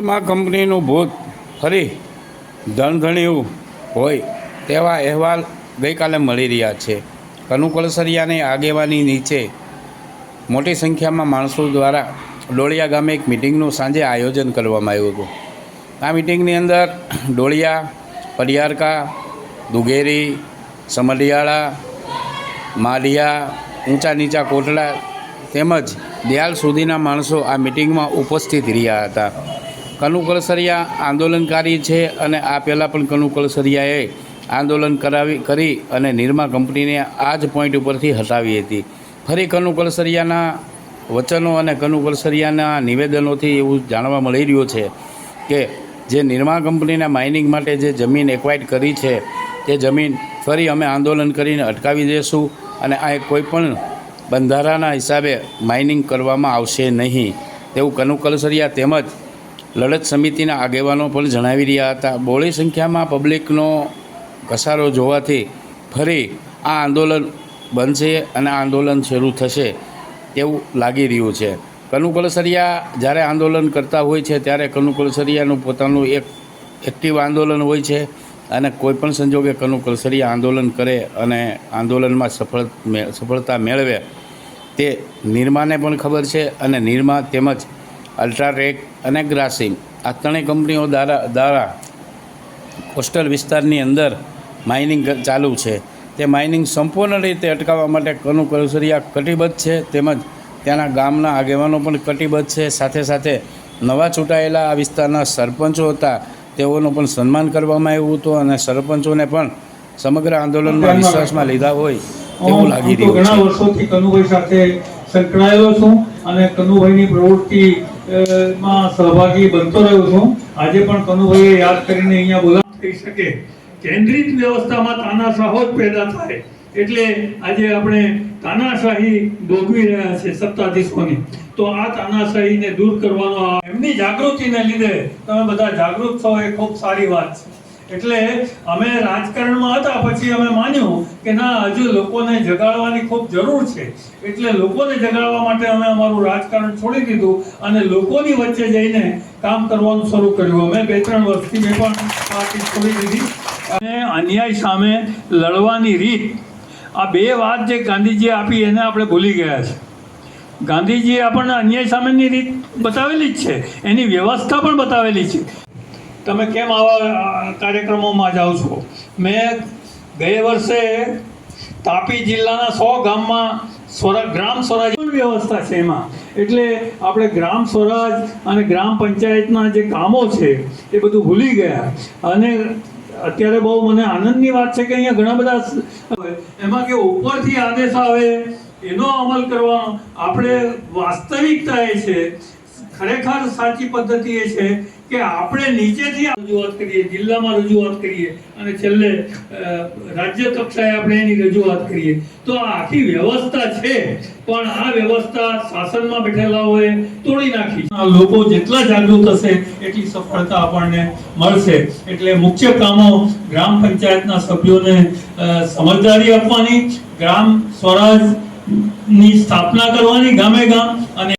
નિરમા કંપનીનું ભૂત ફરી ધણધણ્યું હોય તેવા અહેવાલ ગઈકાલે મળી રહ્યા છે. કનુ કળસરિયાની આગેવાની નીચે મોટી સંખ્યામાં માણસો દ્વારા ડોળિયા ગામે એક મિટિંગનું સાંજે આયોજન કરવામાં આવ્યું હતું. આ મિટિંગની અંદર ડોળિયા, પડિયારકા, દુઘેરી, સમઢિયાળા, માઢિયા, ઊંચા નીચા કોટડા તેમજ દિયાલ સુધીના માણસો આ મિટિંગમાં ઉપસ્થિત રહ્યા હતા. કનુ કળસરિયા આંદોલનકારી છે અને આ પહેલાં પણ કનુ કળસરિયાએ આંદોલન કરી અને નિરમા કંપનીને આ જ પોઈન્ટ ઉપરથી હટાવી હતી. ફરી કનુ કળસરિયાના વચનો અને કનુ કળસરિયાના નિવેદનોથી એવું જાણવા મળી રહ્યું છે કે જે નિરમા કંપનીના માઇનિંગ માટે જે જમીન એક્વાયર કરી છે તે જમીન ફરી અમે આંદોલન કરીને અટકાવી દઈશું અને આ કોઈપણ બંધારાના હિસાબે માઇનિંગ કરવામાં આવશે નહીં તેવું કનુ કળસરિયા તેમજ લડત સમિતિના આગેવાનો પણ જણાવી રહ્યા હતા. બહોળી સંખ્યામાં પબ્લિકનો ઘસારો જોવાથી ફરી આ આંદોલન બનશે અને આ આંદોલન શરૂ થશે તેવું લાગી રહ્યું છે. કનુ કળસરિયા જ્યારે આંદોલન કરતા હોય છે ત્યારે કનુ કળસરિયાનું પોતાનું એક એક્ટિવ આંદોલન હોય છે અને કોઈપણ સંજોગે કનુ કળસરિયા આંદોલન કરે અને આંદોલનમાં સફળતા મેળવે તે નિરમાને પણ ખબર છે અને નિરમા તેમજ અલ્ટ્રાટેક અને ગ્રાસિમ આ ત્રણેય કંપનીઓ દ્વારા કોસ્ટલ વિસ્તારની અંદર માઇનિંગ ચાલુ છે. તે માઇનિંગ સંપૂર્ણ રીતે અટકાવવા માટે કનુ કળસરિયા કટિબદ્ધ છે તેમજ ત્યાંના ગામના આગેવાનો પણ કટિબદ્ધ છે. સાથે સાથે નવા ચૂંટાયેલા આ વિસ્તારના સરપંચો હતા તેઓનું પણ સન્માન કરવામાં આવ્યું હતું અને સરપંચોને પણ સમગ્ર આંદોલનમાં વિશ્વાસમાં લીધા હોય એવું લાગી રહ્યું છે. ઘણા વર્ષોથી કનુભાઈ સાથે સંકળાયેલો છું અને કનુભાઈની પ્રવૃત્તિમાં સહભાગી બનતો રહ્યો છું. આજે પણ કનુભાઈએ યાદ કરીને અહીંયા બોલાવ થઈ શકે. કેન્દ્રિત વ્યવસ્થામાં તાનાશાહો જ પેદા થાય એટલે આજે આપણે તાનાશાહી ભોગવી રહ્યા છે સત્તાધીશોની. તો આ તાનાશાહીને દૂર કરવાનો એમની જાગૃતિને લીધે તમે બધા જાગૃત છો એ ખૂબ સારી વાત છે. એટલે અમે રાજકારણમાં હતા પછી અમે માન્યું કે ના હજુ લોકોને જગાડવાની ખૂબ જરૂર છે. એટલે લોકોને જગાડવા માટે અમે અમારું રાજકારણ છોડી દીધું અને લોકોની વચ્ચે જઈને કામ કરવાનું શરૂ કર્યું. અમે 2-3 વર્ષથી મેં પણ પાર્ટી છોડી દીધી અને અન્યાય સામે લડવાની રીત આ બે વાત જે ગાંધીજીએ આપી એને આપણે ભૂલી ગયા છે. ગાંધીજીએ આપણને અન્યાય સામેની રીત બતાવેલી જ છે, એની વ્યવસ્થા પણ બતાવેલી છે. તમે કેમ આવા કાર્યક્રમોમાં જાઓ છો? મેં ગયા વર્ષે તાપી જિલ્લાના 100 ગામમાં ગ્રામ સ્વરાજ વ્યવસ્થા છે એમાં. એટલે આપણે ગ્રામ સ્વરાજ અને ગ્રામ પંચાયતના જે કામો છે એ બધું ભૂલી ગયા. અને અત્યારે બહુ મને આનંદની વાત છે કે અહીંયા ઘણા બધા એમાં કે ઉપરથી આદેશ આવે એનો અમલ કરવાનો. આપણે વાસ્તવિકતા એ છે, ખરેખર સાચી પદ્ધતિ એ છે કે આપણે નીચેથી રજૂઆત કરીએ, જિલ્લામાં રજૂઆત કરીએ અને છેલ્લે રાજ્ય કક્ષાએ આપણે એની રજૂઆત કરીએ. તો આ આખી વ્યવસ્થા છે પણ આ વ્યવસ્થા શાસનમાં બેઠેલાઓએ તોડી નાખી. લોકો જેટલા જાગૃત હશે એટલી સફળતા આપણને મળશે. એટલે મુખ્ય કામો ગ્રામ પંચાયતના સભ્યોને સમજદારી આપવાની, ગ્રામ સ્વરાજની સ્થાપના કરવાની ગામે ગામ